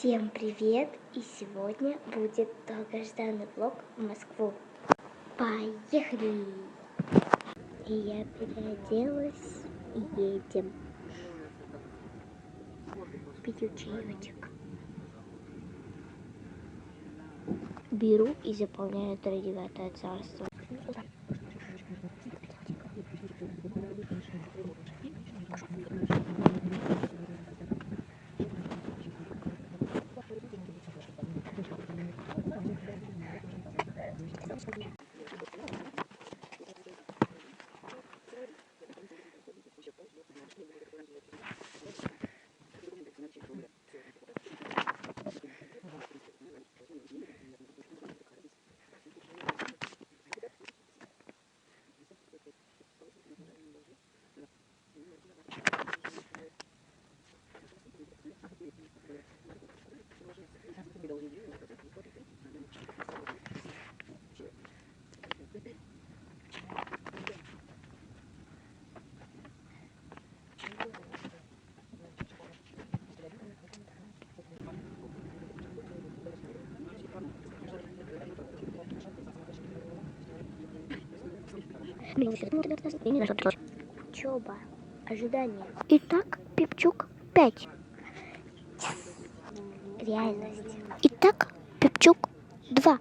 Всем привет! И сегодня будет долгожданный влог в Москву. Поехали! И я переоделась и едем. Пью чаечек. Беру и заполняю 39-е царство. Учеба. Ожидание. Итак, Пипчук 5. Реальность. Итак, Пипчук 2.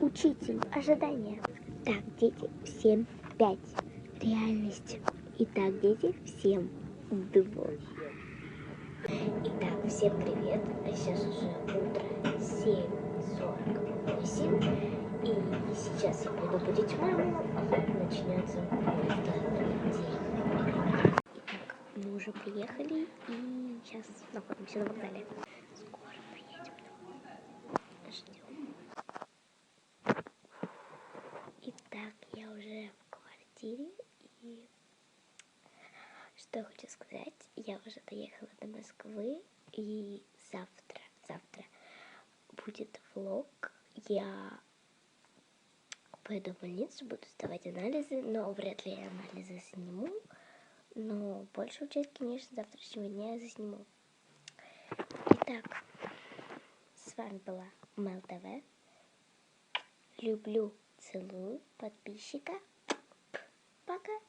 Учитель. Ожидание. Так, дети, всем 5. Реальность. Итак, дети, всем 2. Итак, всем привет. Сейчас уже утро 7:48. И сейчас я пойду будить маму, а вот начнется мой второй день. Итак, мы уже приехали и сейчас находимся на вокзале. Скоро приедем. Ждем. Итак, я уже в квартире и что хочу сказать, я уже доехала до Москвы и завтра будет влог. Я пойду в больницу, буду сдавать анализы, но вряд ли я анализы сниму. Но большую часть, конечно, завтрашнего дня я засниму. Итак, с вами была Мэл ТВ. Люблю, целую подписчика. Пока!